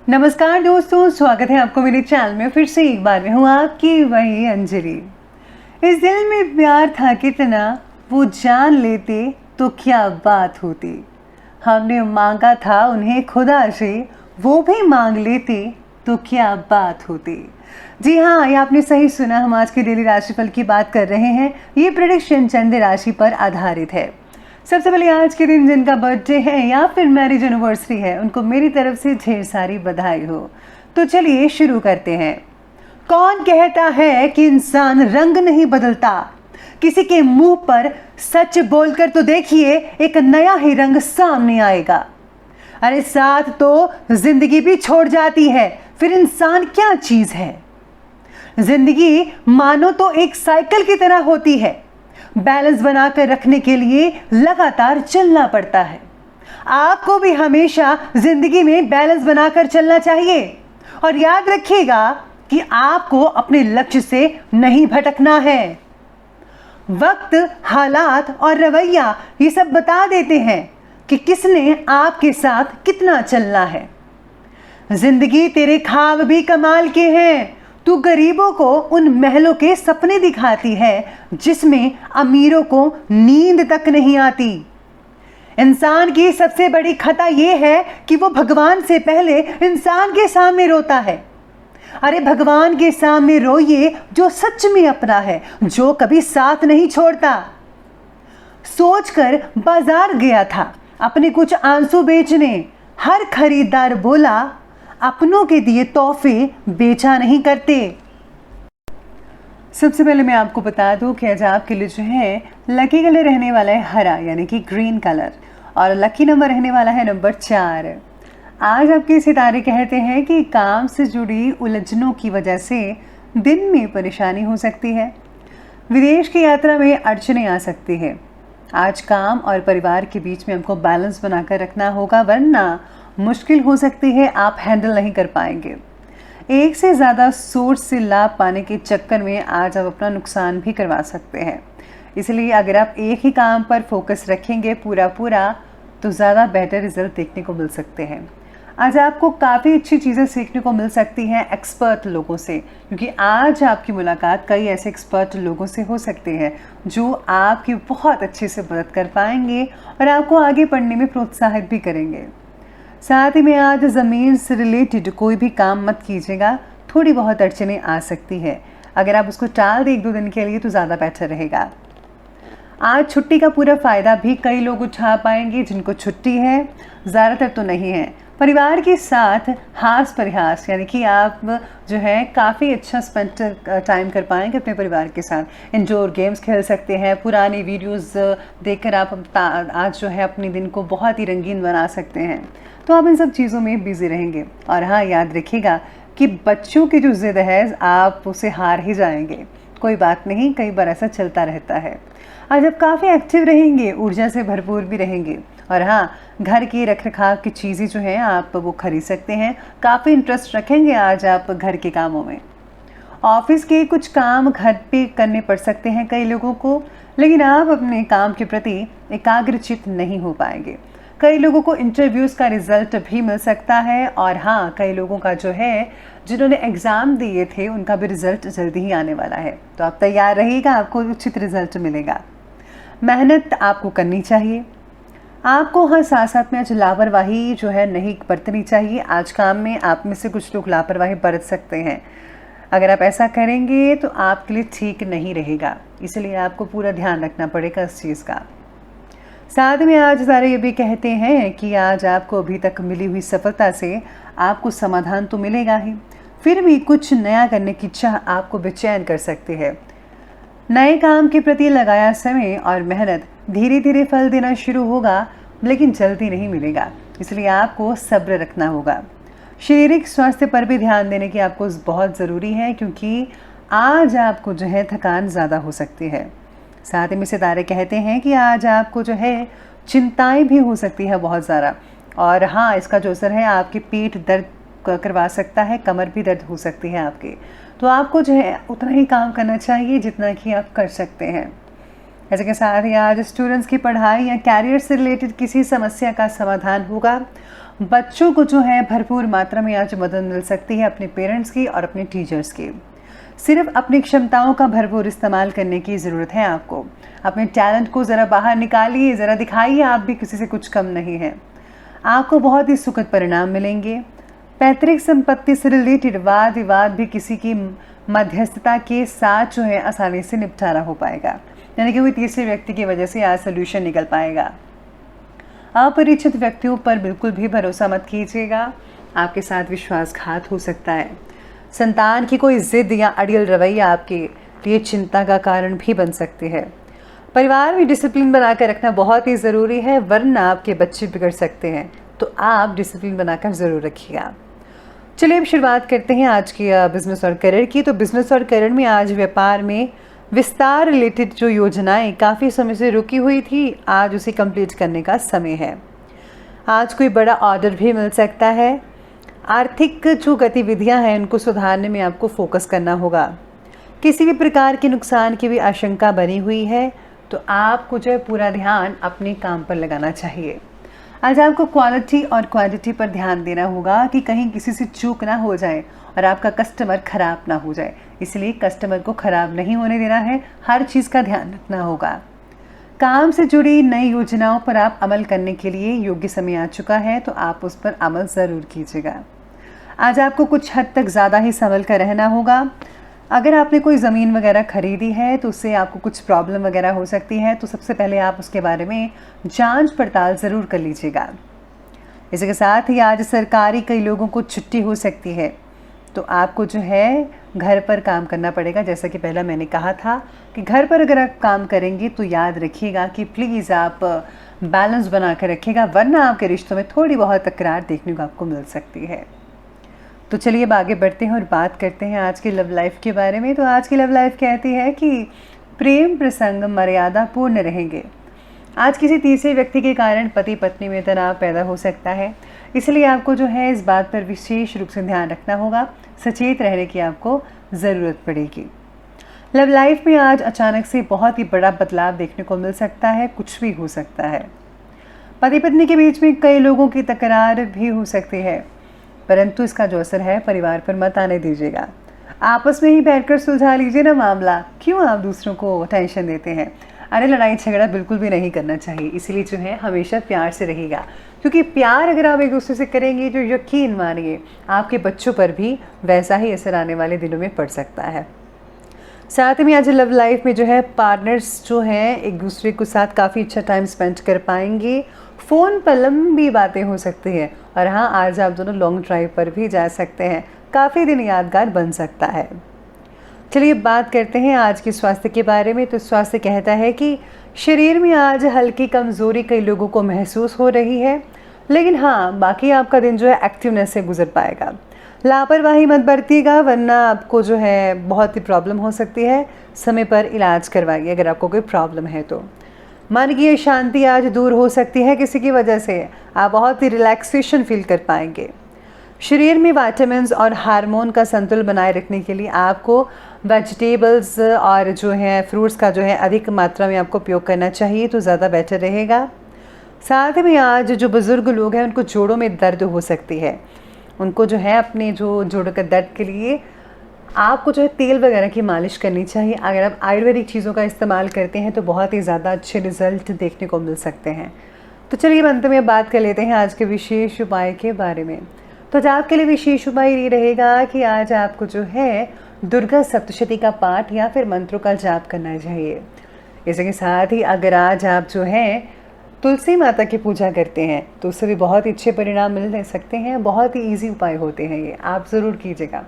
नमस्कार दोस्तों, स्वागत है आपको मेरे चैनल में। फिर से एक बार मैं हूँ आपकी वही अंजलि। इस दिल में प्यार था कितना, वो जान लेते तो क्या बात होती। हमने मांगा था उन्हें खुदा से, वो भी मांग लेते तो क्या बात होती। जी हाँ, ये आपने सही सुना। हम आज के डेली राशिफल की बात कर रहे हैं। ये प्रेडिक्शन चंद्र राशि पर आधारित है। सबसे पहले आज के दिन जिनका बर्थडे है या फिर मैरिज एनिवर्सरी है, उनको मेरी तरफ से ढेर सारी बधाई हो। तो चलिए शुरू करते हैं। कौन कहता है कि इंसान रंग नहीं बदलता? किसी के मुंह पर सच बोलकर तो देखिए, एक नया ही रंग सामने आएगा। अरे साथ तो जिंदगी भी छोड़ जाती है, फिर इंसान क्या चीज है? जिंदगी मानो तो एक साइकिल की तरह होती है। बैलेंस बनाकर रखने के लिए लगातार चलना पड़ता है। आपको भी हमेशा जिंदगी में बैलेंस बनाकर चलना चाहिए। और याद रखिएगा कि आपको अपने लक्ष्य से नहीं भटकना है। वक्त, हालात और रवैया ये सब बता देते हैं कि किसने आपके साथ कितना चलना है। जिंदगी तेरे ख्वाब भी कमाल के हैं। तू गरीबों को उन महलों के सपने दिखाती है जिसमें अमीरों को नींद तक नहीं आती। इंसान की सबसे बड़ी खता यह है कि वो भगवान से पहले इंसान के सामने रोता है। अरे भगवान के सामने रोइए जो सच में अपना है, जो कभी साथ नहीं छोड़ता। सोचकर बाजार गया था अपने कुछ आंसू बेचने। हर खरीदार बोला, अपनों के दिए तोहफे बेचा नहीं करते। सबसे पहले मैं आपको बता दूं कि आज आपके लिए जो है लकी कलर रहने वाला है हरा, यानी कि ग्रीन कलर, और लकी नंबर रहने वाला है नंबर 4। आज आपके सितारे कहते हैं कि काम से जुड़ी उलझनों की वजह से दिन में परेशानी हो सकती है। विदेश की यात्रा में अड़चने आ सकती है। आज काम और परिवार के बीच में हमको बैलेंस बनाकर रखना होगा, वरना मुश्किल हो सकती है, आप हैंडल नहीं कर पाएंगे। एक से ज़्यादा सोर्स से लाभ पाने के चक्कर में आज आप अपना नुकसान भी करवा सकते हैं। इसलिए अगर आप एक ही काम पर फोकस रखेंगे पूरा तो ज़्यादा बेटर रिजल्ट देखने को मिल सकते हैं। आज आपको काफ़ी अच्छी चीज़ें सीखने को मिल सकती हैं एक्सपर्ट लोगों से, क्योंकि आज आपकी मुलाकात कई ऐसे एक्सपर्ट लोगों से हो सकते हैं जो आपकी बहुत अच्छे से मदद कर पाएंगे और आपको आगे बढ़ने में प्रोत्साहित भी करेंगे। साथ ही में आज ज़मीन से रिलेटेड कोई भी काम मत कीजिएगा, थोड़ी बहुत अड़चनें आ सकती है। अगर आप उसको टाल दें 1-2 दिन के लिए तो ज़्यादा बेटर रहेगा। आज छुट्टी का पूरा फ़ायदा भी कई लोग उठा पाएंगे जिनको छुट्टी है, ज़्यादातर तो नहीं है। परिवार के साथ हास परिहास, यानी कि आप जो है काफ़ी अच्छा स्पेंड टाइम कर पाएंगे अपने परिवार के साथ। इंडोर गेम्स खेल सकते हैं, पुरानी वीडियोस देखकर आप आज जो है अपने दिन को बहुत ही रंगीन बना सकते हैं। तो आप इन सब चीज़ों में बिज़ी रहेंगे। और हाँ, याद रखिएगा कि बच्चों की जो ज़िद है आप उसे हार ही जाएंगे। कोई बात नहीं, कई बार ऐसा चलता रहता है। आज आप काफ़ी एक्टिव रहेंगे, ऊर्जा से भरपूर भी रहेंगे। और हाँ, घर की रखरखाव की चीज़ें जो हैं आप वो खरीद सकते हैं। काफ़ी इंटरेस्ट रखेंगे आज आप घर के कामों में। ऑफिस के कुछ काम घर पे करने पड़ सकते हैं कई लोगों को, लेकिन आप अपने काम के प्रति एकाग्रचित नहीं हो पाएंगे। कई लोगों को इंटरव्यूज़ का रिज़ल्ट भी मिल सकता है। और हाँ, कई लोगों का जो है जिन्होंने एग्ज़ाम दिए थे उनका भी रिज़ल्ट जल्दी ही आने वाला है। तो आप तैयार रहिएगा, आपको उचित रिज़ल्ट मिलेगा। मेहनत आपको करनी चाहिए। आपको हाँ साथ साथ में आज लापरवाही जो है नहीं बरतनी चाहिए। आज काम में आप में से कुछ लोग लापरवाही बरत सकते हैं। अगर आप ऐसा करेंगे तो आपके लिए ठीक नहीं रहेगा, इसलिए आपको पूरा ध्यान रखना पड़ेगा इस चीज़ का। साथ में आज सारे ये भी कहते हैं कि आज आपको अभी तक मिली हुई सफलता से आपको समाधान तो मिलेगा ही, फिर भी कुछ नया करने की चाह आपको बेचैन कर सकती है। नए काम के प्रति लगाया समय और मेहनत धीरे धीरे फल देना शुरू होगा, लेकिन जल्दी नहीं मिलेगा, इसलिए आपको सब्र रखना होगा। शारीरिक स्वास्थ्य पर भी ध्यान देने की आपको बहुत ज़रूरी है, क्योंकि आज आपको जो है थकान ज़्यादा हो सकती है। साथ ही में सितारे कहते हैं कि आज आपको जो है चिंताएं भी हो सकती है बहुत ज़्यादा। और हाँ, इसका जो असर है आपकी पीठ दर्द करवा सकता है, कमर भी दर्द हो सकती है आपकी। तो आपको जो है उतना ही काम करना चाहिए जितना कि आप कर सकते हैं। ऐसे के साथ ही आज स्टूडेंट्स की पढ़ाई या कैरियर से रिलेटेड किसी समस्या का समाधान होगा। बच्चों को जो है भरपूर मात्रा में आज मदद मिल सकती है अपने पेरेंट्स की और अपने टीचर्स की। सिर्फ अपनी क्षमताओं का भरपूर इस्तेमाल करने की ज़रूरत है आपको। अपने टैलेंट को ज़रा बाहर निकालिए, ज़रा दिखाइए आप भी किसी से कुछ कम नहीं है। आपको बहुत ही सुखद परिणाम मिलेंगे। पैतृक संपत्ति से रिलेटेड वाद विवाद भी किसी की मध्यस्थता के साथ जो है आसानी से निपटारा हो पाएगा, यानी कि कोई तीसरे व्यक्ति की वजह से आज सोल्यूशन निकल पाएगा। अपरिचित व्यक्तियों पर बिल्कुल भी भरोसा मत कीजिएगा, आपके साथ विश्वासघात हो सकता है। संतान की कोई जिद या अड़ियल रवैया आपके लिए चिंता का कारण भी बन सकती है। परिवार में डिसिप्लिन बनाकर रखना बहुत ही ज़रूरी है, वरना आपके बच्चे बिगड़ सकते हैं, तो आप डिसिप्लिन बनाकर ज़रूर रखिएगा। चलिए अब शुरुआत करते हैं आज की बिजनेस और करियर की। तो बिजनेस और करियर में आज व्यापार में विस्तार रिलेटेड जो योजनाएं काफ़ी समय से रुकी हुई थी, आज उसे कंप्लीट करने का समय है। आज कोई बड़ा ऑर्डर भी मिल सकता है। आर्थिक जो गतिविधियां हैं उनको सुधारने में आपको फोकस करना होगा। किसी भी प्रकार के नुकसान की भी आशंका बनी हुई है, तो आपको जो है पूरा ध्यान अपने काम पर लगाना चाहिए। आज आपको क्वालिटी और क्वांटिटी पर ध्यान देना होगा कि कहीं किसी से चूक ना हो जाए और आपका कस्टमर ख़राब ना हो जाए, इसलिए कस्टमर को ख़राब नहीं होने देना है, हर चीज़ का ध्यान रखना होगा। काम से जुड़ी नई योजनाओं पर आप अमल करने के लिए योग्य समय आ चुका है, तो आप उस पर अमल ज़रूर कीजिएगा। आज आपको कुछ हद तक ज़्यादा ही संभल कर रहना होगा। अगर आपने कोई ज़मीन वगैरह ख़रीदी है तो उससे आपको कुछ प्रॉब्लम वगैरह हो सकती है, तो सबसे पहले आप उसके बारे में जांच पड़ताल ज़रूर कर लीजिएगा। इसके साथ ही आज सरकारी कई लोगों को छुट्टी हो सकती है, तो आपको जो है घर पर काम करना पड़ेगा। जैसा कि पहला मैंने कहा था कि घर पर अगर आप काम करेंगे तो याद रखिएगा कि प्लीज़ आप बैलेंस बना कर रखिएगा, वरना आपके रिश्तों में थोड़ी बहुत तकरार देखने को आपको मिल सकती है। तो चलिए अब आगे बढ़ते हैं और बात करते हैं आज की लव लाइफ के बारे में। तो आज की लव लाइफ कहती है कि प्रेम प्रसंग मर्यादा पूर्ण रहेंगे। आज किसी तीसरे व्यक्ति के कारण पति पत्नी में तनाव पैदा हो सकता है, इसलिए आपको जो है इस बात पर विशेष रूप से ध्यान रखना होगा, सचेत रहने की आपको ज़रूरत पड़ेगी। लव लाइफ में आज अचानक से बहुत ही बड़ा बदलाव देखने को मिल सकता है, कुछ भी हो सकता है। पति पत्नी के बीच में कई लोगों की तकरार भी हो सकती है, परंतु इसका जो असर है परिवार पर मत आने दीजिएगा। आपस में ही बैठकर सुलझा लीजिए ना मामला, क्यों आप दूसरों को टेंशन देते हैं। अरे लड़ाई झगड़ा बिल्कुल भी नहीं करना चाहिए, इसलिए जो है हमेशा प्यार से रहेगा, क्योंकि प्यार अगर आप एक दूसरे से करेंगे, जो यकीन मानिए आपके बच्चों पर भी वैसा ही असर आने वाले दिनों में पड़ सकता है। साथ में आज लव लाइफ में जो है पार्टनर्स जो हैं एक दूसरे के साथ काफ़ी अच्छा टाइम स्पेंड कर पाएंगे। फ़ोन पर लंबी बातें हो सकती हैं, और हाँ आज आप दोनों लॉन्ग ड्राइव पर भी जा सकते हैं, काफ़ी दिन यादगार बन सकता है। चलिए बात करते हैं आज के स्वास्थ्य के बारे में। तो स्वास्थ्य कहता है कि शरीर में आज हल्की कमज़ोरी कई लोगों को महसूस हो रही है, लेकिन हाँ बाकी आपका दिन जो है एक्टिवनेस से गुजर पाएगा। लापरवाही मत बरतिएगा, वरना आपको जो है बहुत ही प्रॉब्लम हो सकती है। समय पर इलाज करवाइए अगर आपको कोई प्रॉब्लम है तो। मन की अशांति आज दूर हो सकती है, किसी की वजह से आप बहुत ही रिलैक्सेशन फील कर पाएंगे। शरीर में विटामिन्स और हार्मोन का संतुलन बनाए रखने के लिए आपको वेजिटेबल्स और जो है फ्रूट्स का जो है अधिक मात्रा में आपको उपयोग करना चाहिए, तो ज़्यादा बेटर रहेगा। साथ में आज जो बुज़ुर्ग लोग हैं उनको जोड़ों में दर्द हो सकती है, उनको जो है अपने जो जोड़ों के दर्द के लिए आपको जो है तेल वगैरह की मालिश करनी चाहिए। अगर आप आयुर्वेदिक चीज़ों का इस्तेमाल करते हैं तो बहुत ही ज़्यादा अच्छे रिजल्ट देखने को मिल सकते हैं। तो चलिए अंत में बात कर लेते हैं आज के विशेष उपाय के बारे में। तो आज आपके लिए विशेष उपाय ये रहेगा कि आज आपको जो है दुर्गा सप्तशती का पाठ या फिर मंत्रों का जाप करना चाहिए। इसके साथ ही अगर आज आप जो है तुलसी माता की पूजा करते हैं तो उससे भी बहुत ही अच्छे परिणाम मिल सकते हैं। बहुत ही ईजी उपाय होते हैं ये, आप ज़रूर कीजिएगा।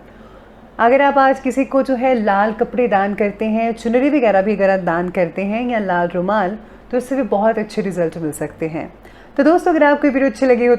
अगर आप आज किसी को जो है लाल कपड़े दान करते हैं, चुनरी वगैरह भी अगर आप दान करते हैं या लाल रुमाल, तो इससे भी बहुत अच्छे रिजल्ट मिल सकते हैं। तो दोस्तों अगर आपको वीडियो अच्छी लगी हो